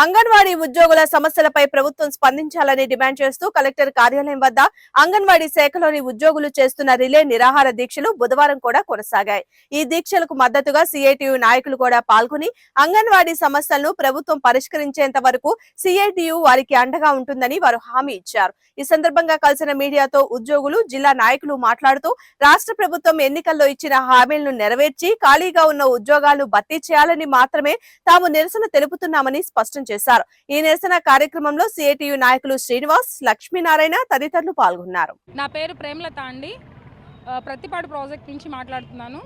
అంగన్వాడీ ఉద్యోగుల సమస్యలపై ప్రభుత్వం స్పందించాలని డిమాండ్ చేస్తూ కలెక్టర్ కార్యాలయం వద్ద అంగన్వాడీ శాఖలోని ఉద్యోగులు చేస్తున్న రిలే నిరాహార దీక్షలు బుధవారం కూడా కొనసాగాయి. ఈ దీక్షలకు మద్దతుగా సిఐటియు నాయకులు కూడా పాల్గొని అంగన్వాడీ సమస్యలను ప్రభుత్వం పరిష్కరించేంత వరకు సిఐటియు వారికి అండగా ఉంటుందని వారు హామీ ఇచ్చారు. ఈ సందర్భంగా కలిసిన మీడియాతో ఉద్యోగులు, జిల్లా నాయకులు మాట్లాడుతూ రాష్ట్ర ప్రభుత్వం ఎన్నికల్లో ఇచ్చిన హామీలను నెరవేర్చి ఖాళీగా ఉన్న ఉద్యోగాలను భర్తీ చేయాలని మాత్రమే తాము నిరసన తెలుపుతున్నామని స్పష్టం చేశారు. ఈ నిరసన కార్యక్రమంలో సిఐటియు నాయకులు శ్రీనివాస్, లక్ష్మీనారాయణ తదితరులు పాల్గొన్నారు. నా పేరు ప్రేమలత అండి. ప్రతిపాడు ప్రాజెక్ట్ నుంచి మాట్లాడుతున్నాను.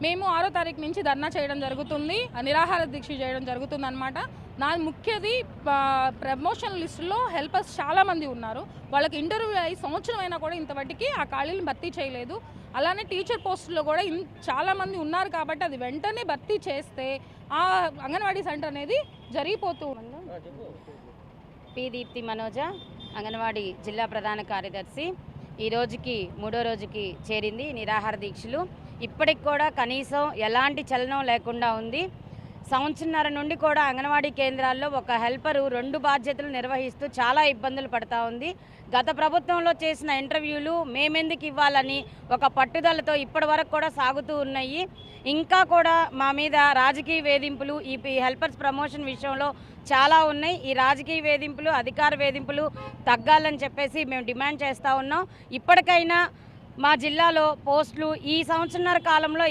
మేము 6వ తారీఖు నుంచి ధర్నా చేయడం జరుగుతుంది, నిరాహార దీక్ష చేయడం జరుగుతుంది అనమాట. నా ముఖ్యది ప్రమోషన్ లిస్టులో హెల్పర్స్ చాలామంది ఉన్నారు. వాళ్ళకి ఇంటర్వ్యూ అయ్యి సంవత్సరం అయినా కూడా ఇంతవరకు ఆ ఖాళీలను భర్తీ చేయలేదు. అలానే టీచర్ పోస్టుల్లో కూడా చాలామంది ఉన్నారు కాబట్టి అది వెంటనే భర్తీ చేస్తే ఆ అంగన్వాడీ సెంటర్ అనేది జరిగిపోతూ ఉంది. పి దీప్తి మనోజ, అంగన్వాడీ జిల్లా ప్రధాన కార్యదర్శి. ఈ రోజుకి 3వ రోజుకి చేరింది నిరాహార దీక్షలు. ఇప్పటికి కూడా కనీసం ఎలాంటి చలనం లేకుండా ఉంది. సంవత్సరన్నర నుండి కూడా అంగన్వాడీ కేంద్రాల్లో ఒక హెల్పరు 2 బాధ్యతలు నిర్వహిస్తూ చాలా ఇబ్బందులు పడతా ఉంది. గత ప్రభుత్వంలో చేసిన ఇంటర్వ్యూలు మేమెందుకు ఇవ్వాలని ఒక పట్టుదలతో ఇప్పటి వరకు కూడా సాగుతూ ఉన్నాయి. ఇంకా కూడా మా మీద రాజకీయ వేధింపులు ఈ హెల్పర్స్ ప్రమోషన్ విషయంలో చాలా ఉన్నాయి. ఈ రాజకీయ వేధింపులు, అధికార వేధింపులు తగ్గాలని చెప్పేసి మేము డిమాండ్ చేస్తూ ఉన్నాం. ఇప్పటికైనా మా జిల్లాలో పోస్టులు ఈ సంవత్సరన్నర కాలంలో